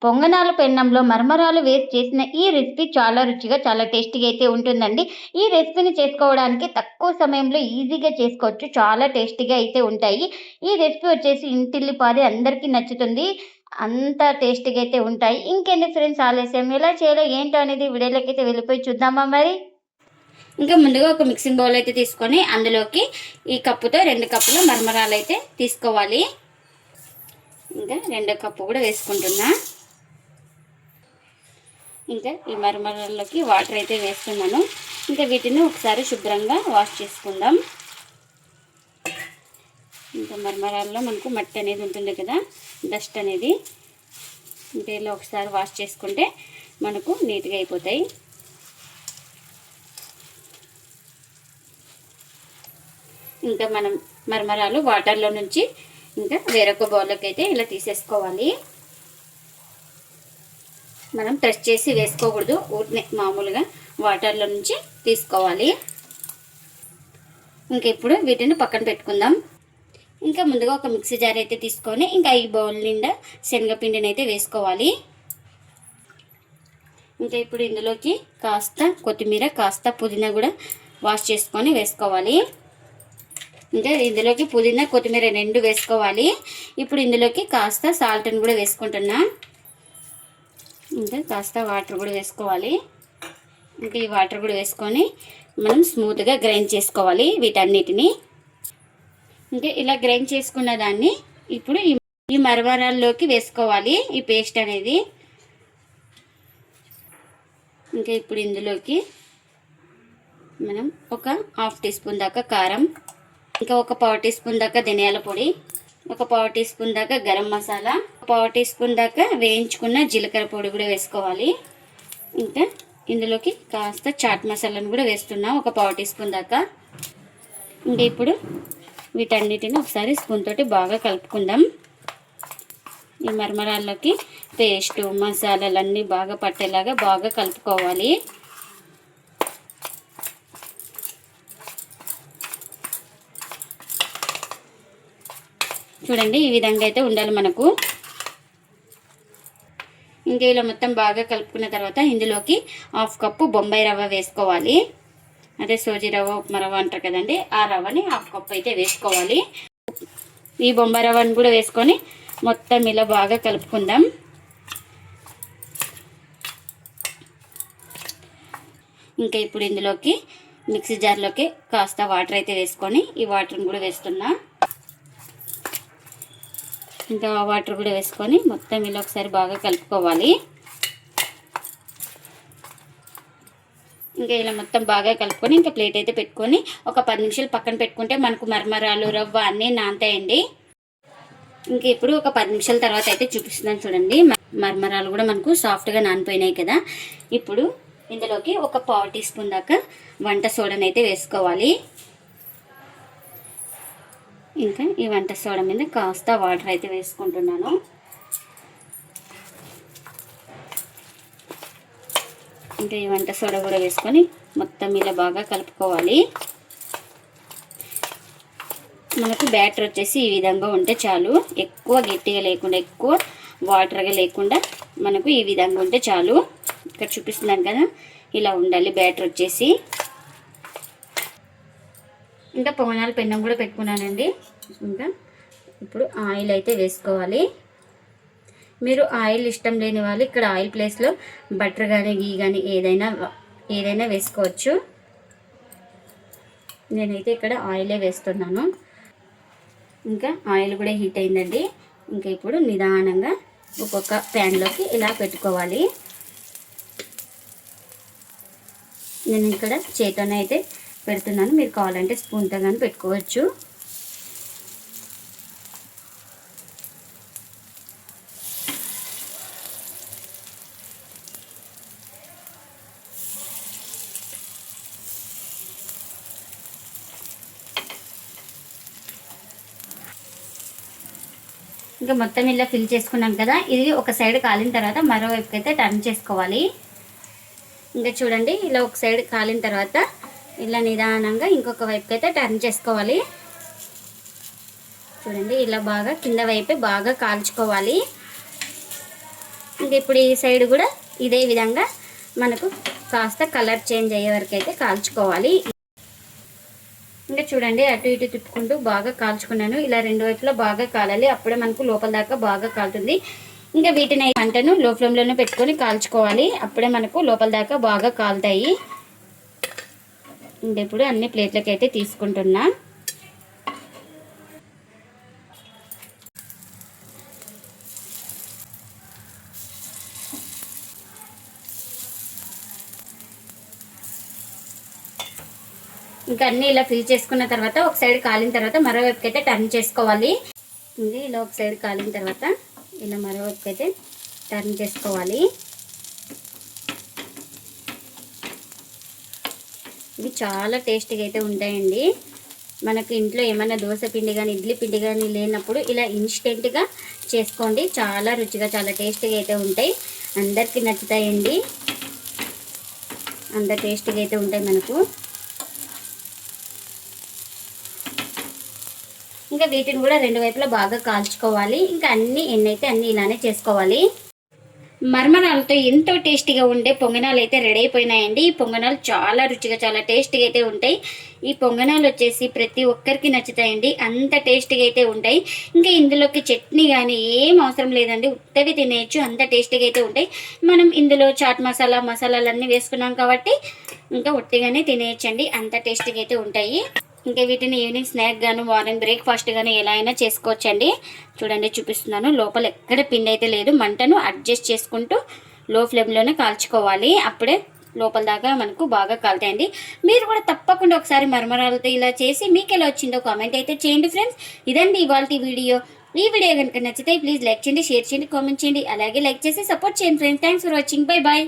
పొంగనాల పెన్నంలో మరమరాలు వేసి చేసిన ఈ రెసిపీ చాలా రుచిగా, చాలా టేస్టీగా అయితే ఉంటుందండి. ఈ రెసిపీని చేసుకోవడానికి తక్కువ సమయంలో ఈజీగా చేసుకోవచ్చు. చాలా టేస్టీగా అయితే ఉంటాయి. ఈ రెసిపీ వచ్చేసి ఇంటిల్లిపాది అందరికీ నచ్చుతుంది. అంత టేస్టీగా అయితే ఉంటాయి. ఇంకెందుకు ఫ్రెండ్స్ ఆలస్యం, ఎలా చేయాలో ఏంటో అనేది వీడియోలోకైతే వెళ్ళిపోయి చూద్దామా మరి? ఇంకా ముందుగా ఒక మిక్సింగ్ బౌల్ అయితే తీసుకొని అందులోకి ఈ కప్పుతో 2 కప్పుల మరమరాలు అయితే తీసుకోవాలి. ఇంకా 2 కప్పు కూడా వేసుకుంటున్నా. ఇంకా ఈ మరమరాల్లోకి వాటర్ అయితే వేస్తున్నాను. ఇంకా వీటిని ఒకసారి శుభ్రంగా వాష్ చేసుకుందాం. ఇంకా మరమరాల్లో మనకు మట్టి అనేది ఉంటుంది కదా, డస్ట్ అనేది. ఇంకా ఇలా ఒకసారి వాష్ చేసుకుంటే మనకు నీట్గా అయిపోతాయి. ఇంకా మనం మరమరాలు వాటర్లో నుంచి ఇంకా వేరొక బౌల్లోకి అయితే ఇలా తీసేసుకోవాలి. మనం ప్రెస్ చేసి వేసుకోకూడదు, ఊరినే మామూలుగా వాటర్లో నుంచి తీసుకోవాలి. ఇంకా ఇప్పుడు వీటిని పక్కన పెట్టుకుందాం. ఇంకా ముందుగా ఒక మిక్సీ జార్ అయితే తీసుకొని ఇంకా ఈ బౌల్ నిండా శనగపిండిని అయితే వేసుకోవాలి. ఇంకా ఇప్పుడు ఇందులోకి కాస్త కొత్తిమీర, కాస్త పుదీనా కూడా వాష్ చేసుకొని వేసుకోవాలి. ఇంకా ఇందులోకి పుదీనా, కొత్తిమీర 2 వేసుకోవాలి. ఇప్పుడు ఇందులోకి కాస్త సాల్ట్ని కూడా వేసుకుంటున్నా. ఇంకా కాస్త వాటర్ కూడా వేసుకోవాలి. ఇంకా ఈ వాటర్ కూడా వేసుకొని మనం స్మూత్గా గ్రైండ్ చేసుకోవాలి వీటన్నిటిని. ఇంకా ఇలా గ్రైండ్ చేసుకున్న దాన్ని ఇప్పుడు ఈ మరమరాల్లోకి వేసుకోవాలి ఈ పేస్ట్ అనేది. ఇంకా ఇప్పుడు ఇందులోకి మనం ఒక 1/2 టీ స్పూన్ దాకా కారం, ఇంకా ఒక 1/4 టీ స్పూన్ దాకా ధనియాల పొడి, ఒక 1/4 టీ స్పూన్ దాకా గరం మసాలా, 1/4 టీ స్పూన్ దాకా వేయించుకున్న జీలకర్ర పొడి కూడా వేసుకోవాలి. ఇంకా ఇందులోకి కాస్త చాట్ మసాలాను కూడా వేస్తున్నాం, ఒక 1/4 టీ స్పూన్ దాకా. ఇంకా ఇప్పుడు వీటన్నిటిని ఒకసారి స్పూన్ తోటి బాగా కలుపుకుందాం. ఈ మరమరాల్లోకి పేస్టు, మసాలాలన్నీ బాగా పట్టేలాగా బాగా కలుపుకోవాలి. చూడండి, ఈ విధంగా అయితే ఉండాలి మనకు. ఇంకా ఇలా మొత్తం బాగా కలుపుకున్న తర్వాత ఇందులోకి 1/2 కప్పు బొంబాయి రవ్వ వేసుకోవాలి. అదే సోజీ రవ్వ, ఉప్మా రవ్వ అంటారు కదండి, ఆ రవ్వని 1/2 కప్పు అయితే వేసుకోవాలి. ఈ బొంబాయి రవ్వని కూడా వేసుకొని మొత్తం ఇలా బాగా కలుపుకుందాం. ఇంకా ఇప్పుడు ఇందులోకి మిక్సీ జార్లోకి కాస్త వాటర్ అయితే వేసుకొని ఈ వాటర్ని కూడా వేస్తున్నా. ఇంకా వాటర్ కూడా వేసుకొని మొత్తం ఇలా ఒకసారి బాగా కలుపుకోవాలి. ఇంకా ఇలా మొత్తం బాగా కలుపుకొని ఇంకా ప్లేట్ అయితే పెట్టుకొని ఒక 10 నిమిషాలు పక్కన పెట్టుకుంటే మనకు మరమరాలు, రవ్వ అన్నీ నానతాయండి. ఇంకా ఇప్పుడు ఒక 10 నిమిషాల తర్వాత అయితే చూపిస్తున్నాను చూడండి. మరమరాలు కూడా మనకు సాఫ్ట్గా నానిపోయినాయి కదా. ఇప్పుడు ఇందులోకి ఒక 1/4 టీ స్పూన్ దాకా వంట సోడాని అయితే వేసుకోవాలి. ఇంకా ఈ వంట సోడా మీద కాస్త వాటర్ అయితే వేసుకుంటున్నాను. ఇంకా ఈ వంట సోడా కూడా వేసుకొని మొత్తం ఇలా బాగా కలుపుకోవాలి. మనకు బ్యాటర్ వచ్చేసి ఈ విధంగా ఉంటే చాలు. ఎక్కువ గట్టిగా లేకుండా, ఎక్కువ వాటర్గా లేకుండా మనకు ఈ విధంగా ఉంటే చాలు. ఇక్కడ చూపిస్తున్నాను కదా, ఇలా ఉండాలి బ్యాటర్ వచ్చేసి. ఇంకా పొంగనాల పెన్నం కూడా పెట్టుకున్నానండి. ఇంకా ఇప్పుడు ఆయిల్ అయితే వేసుకోవాలి. మీరు ఆయిల్ ఇష్టం లేని వాళ్ళు ఇక్కడ ఆయిల్ ప్లేస్లో బటర్ కానీ, గీ కానీ ఏదైనా వేసుకోవచ్చు. నేనైతే ఇక్కడ ఆయిలే వేస్తున్నాను. ఇంకా ఆయిల్ కూడా హీట్ అయిందండి. ఇంకా ఇప్పుడు నిదానంగా ఒక్కొక్క ప్యాన్లోకి ఇలా పెట్టుకోవాలి. నేను ఇక్కడ చేతితోనే అయితే పెడుతున్నాను, మీరు కావాలంటే స్పూన్తో కానీ పెట్టుకోవచ్చు. ఇంకా మొత్తం ఇలా ఫిల్ చేసుకున్నాం కదా, ఇది ఒక సైడ్ కాలిన తర్వాత మరోవైపుకి అయితే టర్న్ చేసుకోవాలి. ఇంకా చూడండి, ఇలా ఒక సైడ్ కాలిన తర్వాత ఇలా నిదానంగా ఇంకొక వైపుకి అయితే టర్న్ చేసుకోవాలి. చూడండి, ఇలా బాగా కింద వైపే బాగా కాల్చుకోవాలి. ఇంక ఇప్పుడు ఈ సైడ్ కూడా ఇదే విధంగా మనకు కాస్త కలర్ చేంజ్ అయ్యే వరకు అయితే కాల్చుకోవాలి. ఇంకా చూడండి అటు ఇటు తిప్పుకుంటూ బాగా కాల్చుకున్నాను. ఇలా రెండు వైపులా బాగా కాలాలి, అప్పుడే మనకు లోపల దాకా బాగా కాలుతుంది. ఇంకా వీటిని మంటను లో ఫ్లేమ్లోనే పెట్టుకొని కాల్చుకోవాలి, అప్పుడే మనకు లోపల దాకా బాగా కాలుతాయి. ఇంకా ఇప్పుడు అన్ని ప్లేట్లకి అయితే తీసుకుంటున్నా. ఇంకా అన్నీ ఇలా ఫిల్ చేసుకున్న తర్వాత ఒక సైడ్ కాలిన తర్వాత మరో వైపుకి అయితే టర్న్ చేసుకోవాలి. ఇంకా ఇలా ఒక సైడ్ కాలిన తర్వాత ఇలా మరో వైపుకి అయితే టర్న్ చేసుకోవాలి. ఇవి చాలా టేస్టీగా అయితే ఉంటాయండి. మనకు ఇంట్లో ఏమైనా దోశ పిండి కానీ ఇడ్లీ పిండి కానీ లేనప్పుడు ఇలా ఇన్స్టెంట్గా చేసుకోండి. చాలా రుచిగా చాలా టేస్టీగా అయితే ఉంటాయి. అందరికీ నచ్చుతాయండి. అంత టేస్టీగా అయితే ఉంటాయి మనకు. ఇంకా వీటిని కూడా రెండు వైపులా బాగా కాల్చుకోవాలి. ఇంకా అన్ని ఎన్నైతే అన్ని ఇలానే చేసుకోవాలి. మరమరాలతో ఎంతో టేస్టీగా ఉండే పొంగనాలు అయితే రెడీ అయిపోయినాయండి. ఈ పొంగనాలు చాలా రుచిగా చాలా టేస్టీగా అయితే ఉంటాయి. ఈ పొంగనాలు వచ్చేసి ప్రతి ఒక్కరికి నచ్చుతాయండి, అంత టేస్టీగా అయితే ఉంటాయి. ఇంకా ఇందులోకి చట్నీ కానీ ఏం అవసరం లేదండి, ఉత్తవి తినేయచ్చు, అంత టేస్టీగా అయితే ఉంటాయి. మనం ఇందులో చాట్ మసాలాలన్నీ వేసుకున్నాం కాబట్టి ఇంకా ఉట్టిగానే తినేయచ్చండి, అంత టేస్టీగా అయితే ఉంటాయి. ఇంకా వీటిని ఈవినింగ్ స్నాక్ గాను మార్నింగ్ బ్రేక్ఫాస్ట్ గాను ఎలా అయినా చేసుకోవచ్చండి. చూడండి చూపిస్తున్నాను, లోపల ఎక్కడ పిండి అయితే లేదు. మంటను అడ్జస్ట్ చేసుకుంటూ లో ఫ్లేమ్లోనే కాల్చుకోవాలి, అప్పుడే లోపల దాకా మనకు బాగా కాలుతాయండి. మీరు కూడా తప్పకుండా ఒకసారి మరమరాలతో ఇలా చేసి మీకు ఎలా వచ్చిందో కామెంట్ అయితే చేయండి ఫ్రెండ్స్. ఇదండి ఇవాల్టి వీడియో. ఈ వీడియో కనుక నచ్చితే ప్లీజ్ లైక్ చేయండి, షేర్ చేయండి, కామెంట్ చేయండి. అలాగే లైక్ చేసి సపోర్ట్ చేయండి friends. Thanks for watching. Bye bye.